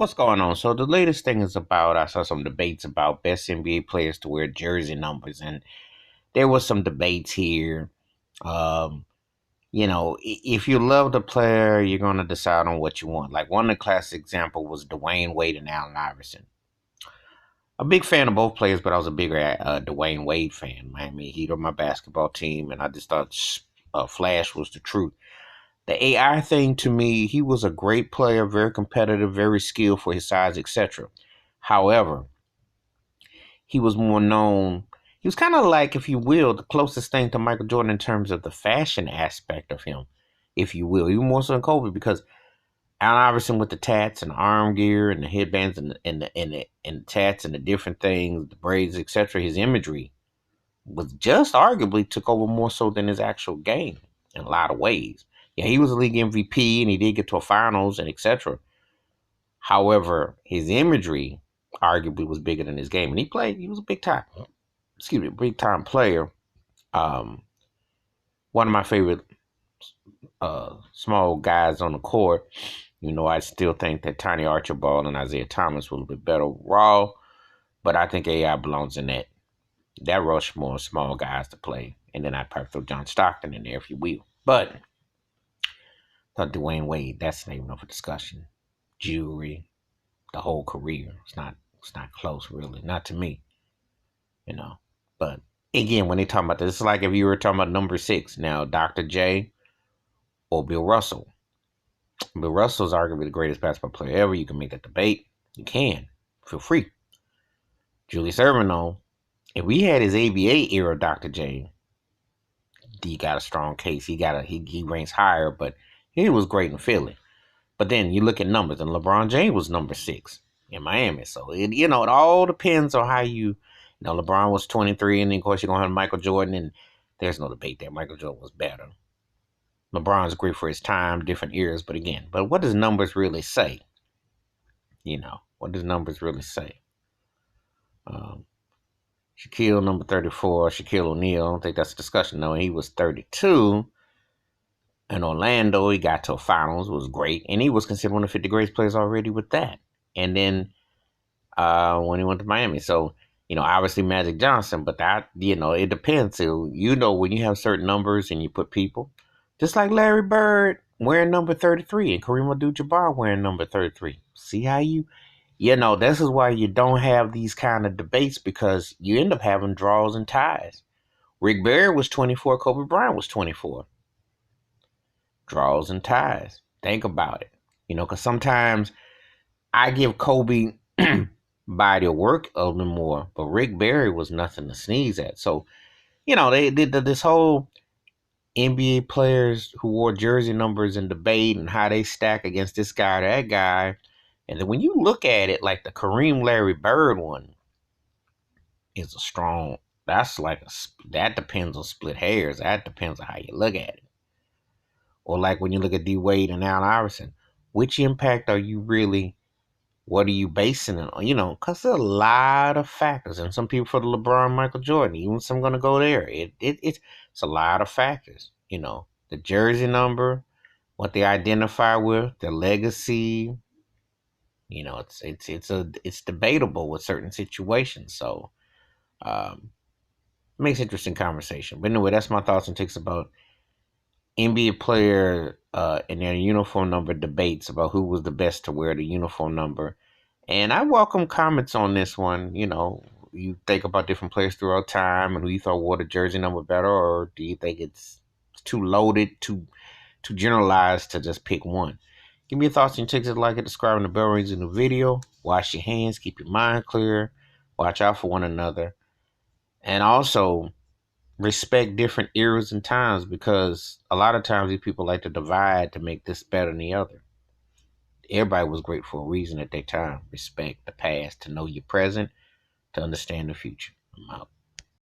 What's going on? So the latest thing is about I saw some debates about best NBA players to wear jersey numbers, and there was some debates here. Um, if you love the player, you're gonna decide on what you want. Like one of the classic example was Dwayne Wade and Allen Iverson. A big fan of both players, but I was a bigger Dwayne Wade fan. Miami Heat are my basketball team, and I just thought Flash was the truth. The AI thing to me, he was a great player, very competitive, very skilled for his size, etc. However, he was more known. He was kind of like, if you will, the closest thing to Michael Jordan in terms of the fashion aspect of him, if you will, even more so than Kobe, because Allen Iverson with the tats and the arm gear and the headbands and the tats and the different things, the braids, etc. His imagery was just arguably took over more so than his actual game in a lot of ways. Yeah, he was a league MVP and he did get to a finals and etc. However, his imagery arguably was bigger than his game, and he was a big time player. Um, One of my favorite small guys on the court. I still think that Tiny Archibald and Isaiah Thomas were a little bit better raw, but I think AI belongs in that Rushmore of small guys to play. And then I'd probably throw John Stockton in there if you will. But thought Dwayne Wade, that's not even up for discussion. Jewelry, the whole career. It's not close really. Not to me, you know. But again, when they talk about this, it's like if you were talking about number six. Now, Dr. J or Bill Russell. Bill Russell's arguably the greatest basketball player ever. You can make that debate. You can. Feel free. Julius Erving, though, if we had his ABA era Dr. J, he got a strong case. He ranks higher, but he was great in Philly. But then you look at numbers, and LeBron James was number six in Miami. So it all depends on how LeBron was 23, and then of course you're gonna have Michael Jordan, and there's no debate there. Michael Jordan was better. LeBron's great for his time, different eras, but what does numbers really say? What does numbers really say? Um, Shaquille number 34, Shaquille O'Neal. I don't think that's a discussion. No, he was 32. In Orlando, he got to a finals, was great, and he was considered one of the 50 greatest players already with that. And then when he went to Miami, so obviously Magic Johnson, but that it depends. So when you have certain numbers and you put people, just like Larry Bird wearing number 33 and Kareem Abdul-Jabbar wearing number 33. See how this is why you don't have these kind of debates, because you end up having draws and ties. Rick Barry was 24, Kobe Bryant was 24. Draws and ties. Think about it. Because sometimes I give Kobe body of work a little bit more, but Rick Barry was nothing to sneeze at. So, they did this whole NBA players who wore jersey numbers and debate and how they stack against this guy or that guy. And then when you look at it, like the Kareem Larry Bird one is a strong, that depends on split hairs. That depends on how you look at it. Or like when you look at D Wade and Allen Iverson, which impact are you really, what are you basing it on? Because there's a lot of factors. And some people for the LeBron, Michael Jordan, even some going to go there. It's a lot of factors. The jersey number, what they identify with, their legacy. It's debatable with certain situations. So it makes interesting conversation. But anyway, that's my thoughts and takes about NBA player and their uniform number debates about who was the best to wear the uniform number. And I welcome comments on this one. You think about different players throughout time and who you thought wore the jersey number better, or do you think it's too loaded, too generalized to just pick one? Give me your thoughts and takes it, like it, describing the bell rings in the video. Wash your hands, keep your mind clear, watch out for one another, and also respect different eras and times, because a lot of times these people like to divide to make this better than the other. Everybody was great for a reason at their time. Respect the past to know your present, to understand the future. I'm out.